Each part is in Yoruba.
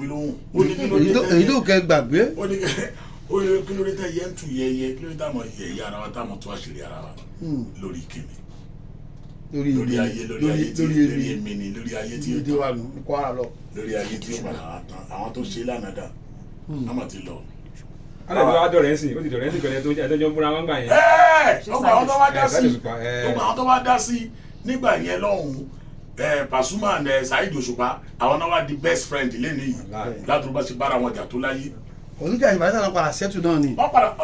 mi lóhùn ó ní kí ló dé èyí tó kẹ́ gbàgbé. ó ní kí ló dé tẹ́ yẹ ń tu yẹyẹ kí ló dé táwọn yẹyẹ ara wa táwọn tó àṣírí ara wa lórí kíni lórí ayé lórí èmi ni lórí ayé tí ó wà ní Kwara lọ. lórí ayé tí ó padà wá tán àwọn tó ṣe lánàá dà àmọ́ ti lọ. alájọ wa dọ̀rẹ́ sí ó ti dọ̀rẹ́ sí pẹ̀lú ẹjọ́ ń búra wọn gbà yẹn. gbogbo àwọn tó wá dá sí gbogbo àwọn tó wá dá sí nígbà yẹn lọ́hùn-ún Pasuma and Saheed Òṣùpá àwọn náà wá di best friend lẹ́nu yìí látọ̀ bá ṣe bára wọn jà tó láyé. oníjà ìbáraẹni náà padà sẹ́tù náà ni. wọ́n padà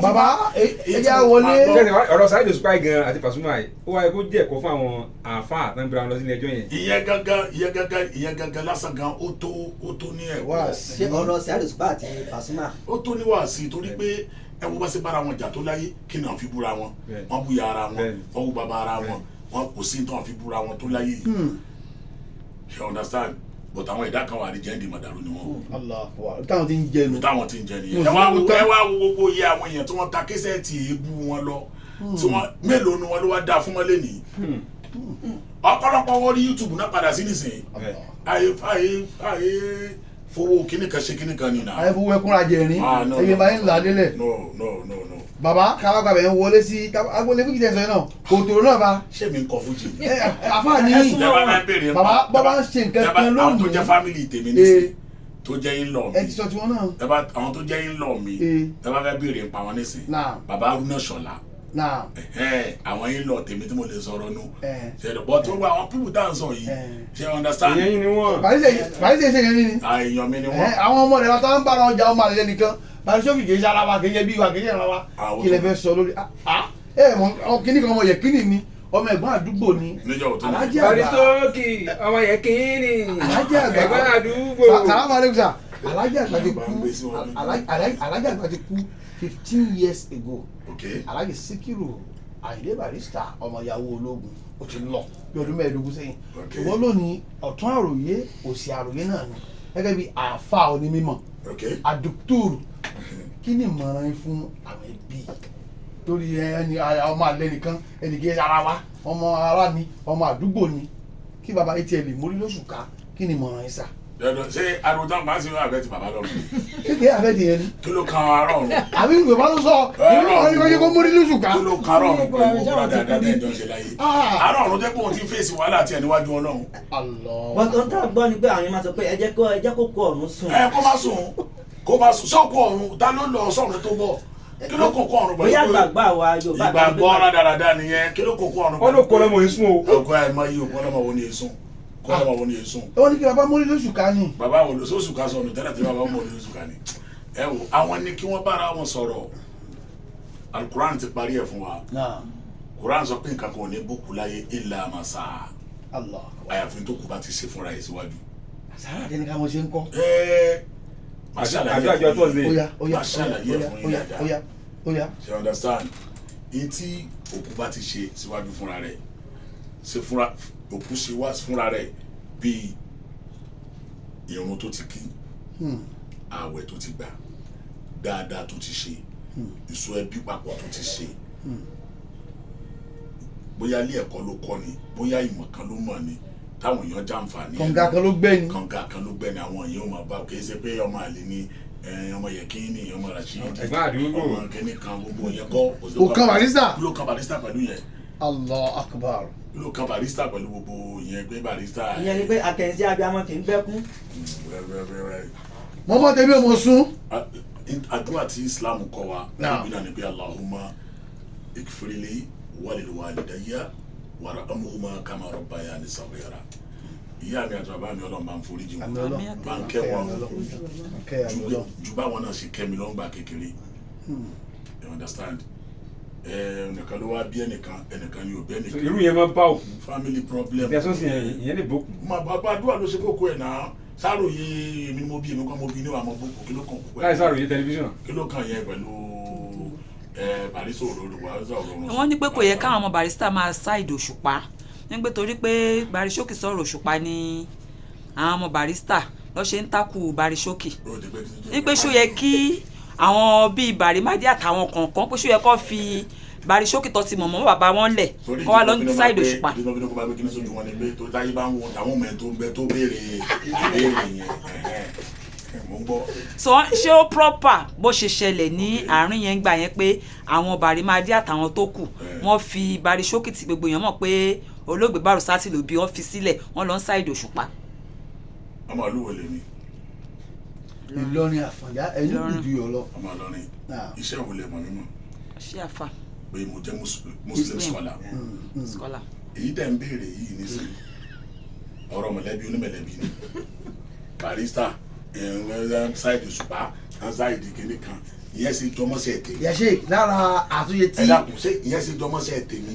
bàbá ẹja wọlé. ọ̀rọ̀ Saheed Òṣùpá gan àti Pasuma yìí ó wáyé kó jẹ́ ẹ̀kọ́ fún àwọn àáfàá tó ń bẹ̀rẹ̀ wọn lọ sílé ẹjọ́ yẹn. ìyẹn gangan lásán gan ó tó ní ẹ̀kọ́. ṣé ọ̀rọ̀ Saheed Òṣùpá àti Pasuma. ó tó ní wàásì torí pé ẹ wo bá ṣe bára wọn jà tó láyé kí náà fi búra wọn wọn búya ara wọn wọn bú bàbá ara wọn wọn kò sí tó wọn fi búra wọn tó láyé yìí. you understand but àwọn ìdá kan wà ní jẹ́ndì màdàrú ni wọ́n. táwọn ti ń jẹnu. táwọn ti ń jẹ nìyẹn. ẹ wá wo gbogbo iye àwọn èèyàn tí wọ́n ta késẹ́ẹ̀tì èébú wọn lọ tí wọ́n mélòó ni wọ́n ló wá dá fún wọn lẹ́nìí. ọ̀pọ̀lọpọ̀ wọn rí YouTube náà padà sí nísìnyí. àyè fowó kíníkan ṣe kíníkan nìyà. àyè fowó ẹkúnra jẹrin ẹyẹ máa ń là délẹ̀. no. bàbá kábàgbà bẹ̀ ń wọlé sí agboolé fújì tẹ̀sán náà kòtòrò náà bá. ṣé mi ń kọ fújì ni. àfáàní bàbá bàbá ń ṣe nǹkan kan lónìí. àwọn tó jẹ́ fámìlì tèmi nísìnyí tó jẹ́ in-law mi. ẹ ti sọ tiwọn náà. àwọn tó jẹ́ in-law mi ẹ bá fẹ́ béèrè nípa wọn nísìnyí. bàbá Haruna Ṣọlá. àwọn in-law tèmi tí mo lè sọ̀rọ̀ nù. ṣèlú bọ́ tó gba àwọn pípù tá à ń sọ yìí ṣe understand. ìyẹn ni wọn. bàríṣe ṣe yẹn ni. èèyàn mi ni wọn. àwọn ọmọ rẹ̀ wọn tó ń bára ọjà ọmọ àlejò nìkan Bàríṣókì kì í ṣe ara wa kì í ṣe bí wa kì í ṣe ara wa kí lè fẹ́ sọ lórí kíní kan ọmọ yẹ kíní ni ọmọ ẹ̀gbọ́n àdúgbò ni Alhaji Àgbà Bàríṣókì ọmọ yẹ kíní Alhaji Àgbà ẹ̀gbọ́n àdúgbò. sàlámù aleykum sà Alhaji Àgbà ti kú Alhaji Àgbà ti kú 15 years ago Alhaji Síkírù Àyìndé Barrister ọmọ ìyàwó ológun ó ti lọ bí ọdún mẹ́ẹ̀ẹ́dógún sẹ́yìn ṣùgbọ́n lónìí ọ̀tún àròyé òsì àròyé náà ni gẹ́gẹ́ bí àáfà onímọ̀ àdùktúrù kí ni ìmọ̀ràn yín fún àwọn ẹbí lórí ẹni ọmọ àlẹ́ nìkan ẹnìkejì ara wa ọmọ ara ni ọmọ àdúgbò ni kí baba etí ẹ lè mórí lóṣù ká kí ni ìmọ̀ràn yín sà. ṣé arúgbó máa ń sinmi àbẹ ti bàbá lọ́rùn. kékeré àbẹ ti yẹn ni. kí ló kan ara ọ̀run. àbí yorùbá ló sọ ìwé kó mórí lóṣù ká. kí ló kan ara ọ̀run pẹ̀lú gbogbo dáadáa ẹjọ́ ṣe láyé. ara ọ̀run jẹ́ pé òun ti fèsì wàhálà tiẹ̀ níwájú Ọlọ́run. wọ́n tó ń tà gbọ́ ni pé àwọn yẹn máa sọ pé ẹ jẹ́ kó kó ọ̀run sùn. kó má sùn sọ́kù ọ̀run ta ló lọ sọ̀run tó bọ̀ kí ló kó ọ̀run pẹ̀lú. bóyá gbàgbọ́ àwa Yorùbá. ìgbàgbọ́ rádaràda nìyẹn kí ló kó ọ̀run pẹ̀lú. ó ló kọ́ lọ́mọ yìí sún o. ọkọ ẹ̀ máa yí òkú ọlọ́mọ wo ni èsùn kó ọlọ́mọ wo ni èsùn. ó ní kí baba mórí lóṣù ká ni. bàbá wo lóṣù ká sọnù tẹ́lẹ̀ tí bàbá mórí lóṣù ká ni. ẹ wo àwọn ni kí wọ́n bára wọn sọ̀rọ̀ alukuran ti parí ẹ̀ fún wa kuran sọ pé nǹkan kan ò ní bókù láyé illa masa àyàfi tó kù bá ti ṣe fúnra ẹ̀ síwájú. sàrà àdéhùn ká mo ṣe ń kọ́. àjọ tọ́sídẹ̀ẹ́. Oya. ṣe understand etí òkú bá ti ṣe síwájú fúnra rẹ̀ ṣe fúnra òkú ṣe wá fúnra rẹ̀ bíi irun tó ti kí ààwẹ̀ tó ti gbà dáadáa tó ti ṣe ìsọ ẹbí papọ̀ tó ti ṣe bóyá ilé ẹ̀kọ́ ló kọ́ ni bóyá ìmọ̀ kan ló mọ̀ ni táwọn èèyàn jàǹfààní kànga kan ló gbẹ́ ni àwọn èèyàn ò máa bá kì í ṣe pé ọmọ àlè ni ọmọ yẹkínní ọmọ Rashidi ẹ̀gbọ́n àdúgbò ọmọ kẹ́ni kan gbogbo yẹn kọ́ o kan Barrister ló kan Barrister pẹ̀lú yẹn Allah akbar ló kan Barrister pẹ̀lú gbogbo yẹn pé Barrister ìyẹn ni pé akẹ́yìnsí abiyamọ kì í bẹ́kún. mọ́mọ́ tẹ̀mí ò mọ̀ sún. àdúrà tí Islam kọ́ wa níbi náà ni pé Allahumma ikfirli walil walidayya warhamhuma kama rabbayani saghira ìyá mi àti bàbá mi Ọlọ́run bá ń foríjì wọn bá ń kẹ́ wọn ju báwọn náà ṣe kẹ́ mi lọ́ngbà kékeré you understand ẹnìkan ló wá bí ẹnìkan ni ò bí ẹnìkan irú yẹn máa bá òkú family problem ìyẹn sọ́sìn ìyẹn lè bókù. bàbá àdúrà ló ṣe kókó ẹ̀ náà Sàròyé èmi ni mo bí èmi kan mo bí níwà mo bókù kí ló kàn kó láì Sàròyé tẹlifíṣàn kí ló kàn yẹn pẹ̀lú Barrister olùwà wọ́n ní pé kò yẹ káwọn ọmọ Barrister máa ṣáìdì Òṣùpá nígbà torí pé Bàríṣókì sọ̀rọ̀ Òṣùpá ni àwọn ọmọ Barrister lọ́ ṣe ń takù Bàríṣókì ní pé ṣó yẹ kí àwọn bíi Bàrímádé àtàwọn kọ̀ọ̀kan pé ṣó yẹ kó fi Bàríṣókì tó ti mọ̀ mọ́ bàbá wọn lẹ̀ kó wá lọ ń ṣáìdì Òṣùpá. ìdínà kó bá gbé kíní sójú wọn ni pé tó táyé bá ń wo àwọn ọmọ ẹ̀ tó ń bẹ tó béèrè ìbéèrè yẹn so ṣé ó proper bó ṣe ṣẹlẹ̀ ní àárín yẹn gbà yẹn pé àwọn Bàrímádé àtàwọn tó kù wọ́n fi Bàríṣókì tí gbogbo èèyàn mọ̀ pé olóògbé Bárúsátì ló bí wọ́n fi sílẹ̀ wọ́n lọ ń ṣáìdì Òṣùpá. ọmọ àlúwò lèmi. Ìlọrin Àfọ̀njá ẹni ìdú yọ lọ. ọmọ Ìlọrin iṣẹ́ wo lẹ mọ̀ mímọ̀. ṣé àfà. pé mo jẹ́ muslim scholar. èyí tẹ̀ ń béèrè yìí nísìnyí ọ̀rọ̀ mọ̀lẹ́bí onímọ̀lẹ́bí ni barista ṣáìdì Òṣùpá ṣáìdì kìíní kan ìyẹn sì jọmọ́sẹ̀ tèmi. yẹ ṣe lára àtúnṣe tí. ẹ dákun ṣé ìyẹn sì jọmọ́sẹ̀ tèmi.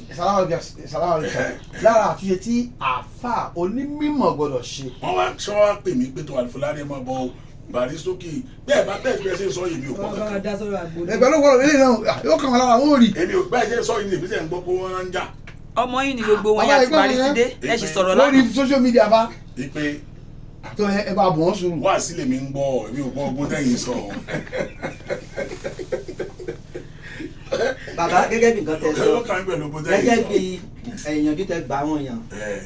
lára àtúnṣe tí àáfà onímọ̀ gbọ́dọ̀ ṣe. wọ́n wá ṣọ́ wá pè mí pé tó Alifulany ẹ̀ máa bọ̀ Bàrísókì bẹ́ẹ̀ bá bẹ́ẹ̀ bẹ́ẹ̀ ṣe sọ yìí mi ò pọ̀ kankan. ẹgbẹ́ ló wọlé ilé náà yóò kàn wọ́n lára wọn ò rí. èmi ò bẹ́ẹ̀ ṣe sọ yìí ní ìbísẹ̀ ń gbọ́ pé wọ́n ń jà. ọmọ yìí ni gbogbo wọn yà ti Bàrísídé ẹ sì sọ̀rọ̀ lánàá. lórí social media bá. ipe tó ẹ bá bọ̀ wọ́n sùn. wá sílẹ̀ mi ń gbọ́ èmi ò gbọ́ ogún tẹ̀yìn sọ. bàbá gẹ́gẹ́ bí nǹkan tẹ sọ gẹ́gẹ́ bí ìyànjú tẹ gbà àwọn èèyàn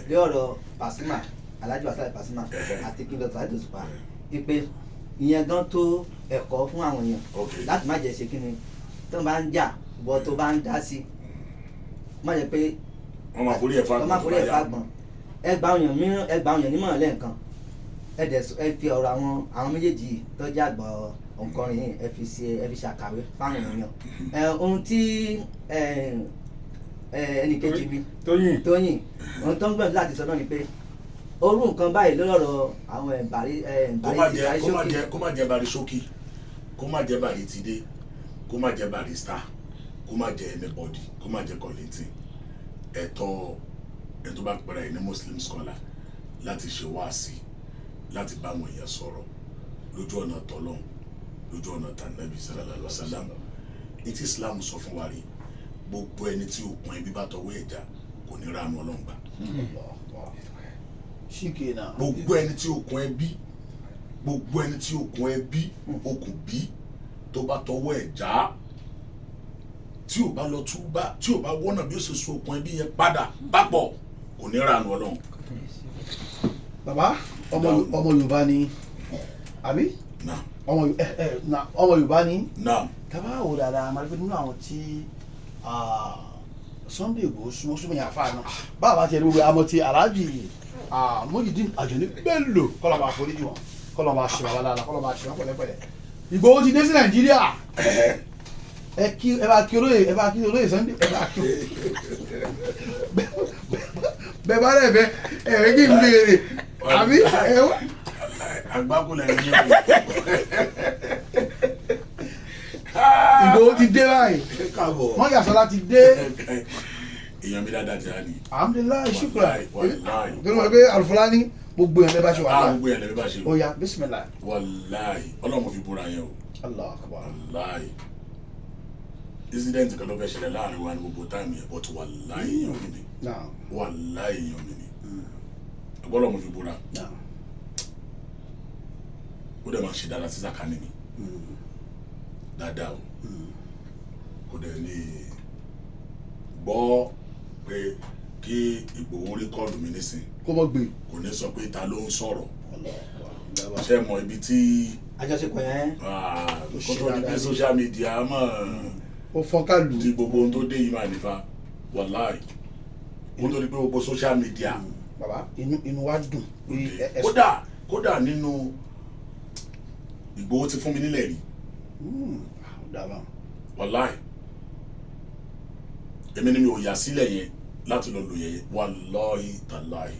lé ọ̀rọ̀ Pasuma Alhaji Wasiu Pasuma àti King Dr. Saheed Òṣùpá ipe ìyẹn gan tó ẹ̀kọ́ fún àwọn èèyàn láti má jẹ́ ṣe kí ni tó bá ń jà bọ́ tó bá ń dá sí má jẹ́ pé wọ́n máa forí ẹ̀ fagbọ̀n ẹ gbà àwọn èèyàn nímọ̀ràn lẹ́ẹ̀kan ẹ fi ọ̀rọ̀ àwọn méjèèjì tó jẹ́ àgbà òǹkọrin yìí ẹ fi ṣàkàwé fáwọn èèyàn ohun tí ẹnìkejì mi Tóyìn ohun tó ń gbìyànjú láti sọ náà ni pé orú nǹkan báyìí lọ́rọ̀ àwọn Bàríṣókì. kó má jẹ́ Bàríṣókì kó má jẹ́ Bàrítìdé kó má jẹ́ Barrister kó má jẹ́ anybody kó má jẹ́ Kollington ẹ̀tọ́ tó bá pẹ̀rẹ̀ ẹ̀ ní Muslim scholar láti ṣe wáàsí láti bá àwọn èèyàn sọ̀rọ̀ lójú ọ̀nà tọ́lọ́hún lójú ọ̀nà tànàbí sallallahu alaihi wasallam ní tí Islam sọ fún wa rí gbogbo ẹni tí òkun ẹbí bá tọwọ́ ẹ̀já kò ní ránu Ọlọ́run gbà. gbogbo ẹni tí òkun ẹbí okùn bí tó bá tọwọ́ ẹ̀já tí ò bá lọ túbá tí ò bá wọ́nà bí ó ṣe so okùn ẹbí yẹn padà papọ̀ kò ní ránu Ọlọ́run. bàbá ọmọ Yorùbá ni àbí ọmọ Yorùbá ni tábà wò dáadáa máa rí pé nínú àwọn tí Sunday Igboho súnmọ́ yẹn àfa náà báwa bá tiẹ̀ ní gbogbo àmọ́ ti Alhaji Muyideen Ajani Bello kọ́lọ́ máa foríjì wọn kọ́lọ́ máa ṣe bàbá dáadáa kọ́lọ́ máa ṣe wọn pẹ̀lẹ́pẹ̀lẹ́ Igboho ti dé sí Nàìjíríà ẹ bá kí olóyè Sunday ẹ bá kí bẹ́ẹ̀ bá rẹ̀ bẹ́ẹ̀ ẹ̀rẹ́ kí n béèrè àbí ẹ wá. àgbákùnrin ẹni ní Igboho ti dé báyìí wọ́n yà sọ́lá ti dé. èèyàn mi dáadáa ti rà ní. alhamdulilayi shukran tó ló wà pé Alifulany gbogbo yẹn lè bá ṣe wà láà gbogbo yẹn lè bá ṣe ó yá bisimilah. wàláyé ọlọ́mọ fi búra yẹn o. Allahu akbar. wàláyé incident kan ló fẹ́ ṣẹlẹ̀ láàrin wa ní gbogbo táìmù yẹn but wàláyé èèyàn mi ni wàláyé èèyàn mi ni ọgbọ́lọ́mọ fi búra ó dẹ̀ máa ṣe dáadáa sí sàkánì mi dáadáa o kò dẹ̀ lè gbọ́ pé kí Ìgbòho rékọ́ọ̀dù mi nísìn kó mọ̀ gbé kò ní sọ pé ta ló ń sọ̀rọ̀ ṣe mọ ibi tí àjọṣepọ̀ yẹn kó tó di pé social media mọ̀ ó fọ́nká lù tí gbogbo ohun tó dé yìí máa nífa wàláì kó tó di pé gbogbo social media. bàbá inú wa dùn pé kódà nínú Ìgbòho ti fún mi nílẹ̀ rí wàláì èmi ni mi ò yà sílẹ̀ yẹn láti lọ lò yẹn wàláì tàláì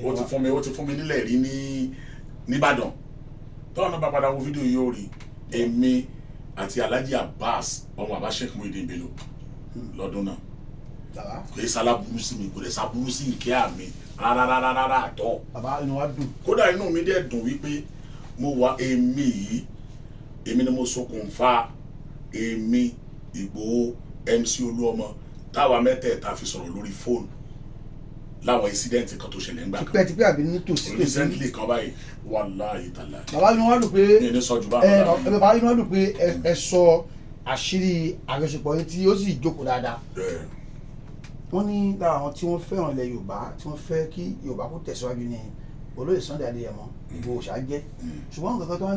ó ti fún mi nílẹ̀ rí ní Ìbàdàn tọ́wọ́n náà bá padà wo fídíò yìí ó rí èmi àti Alhaji Abbas ọmọ àbá Sheikh Muyideen Bello lọ́dún náà kò yẹ sálá burú sí mi kò lè sá burú sí ìkẹ́ àmì rárá àtọ́ kódà inú mi dẹ̀ dùn wípé mo wà èmi ni mo ṣokùnfà èmi Ìgbòho MC Olúọmọ táwa mẹ́tẹ̀ẹ̀ta fi sọ̀rọ̀ lórí fóònù láwọn incident kan tó ṣẹlẹ̀ ńgbà kan tipẹ́tipẹ́ àbí nítòsí recently kan báyìí wàláhì tàlá. bàbá inú wa dùn pé ní sọ́jú bá wọn. bàbá inú wa dùn pé ẹ sọ àṣírí àjọṣepọ̀ yìí tí ó sì jókòó dáadáa. wọ́n ní lára àwọn tí wọ́n fẹ́ràn ilẹ̀ Yorùbá tí wọ́n fẹ́ kí Yorùbá kó tẹ̀síwájú ní olóyè Sunday Adéyẹmọ Ìgbòho ṣáá jẹ́ ṣùgbọ́n nǹkan kan tó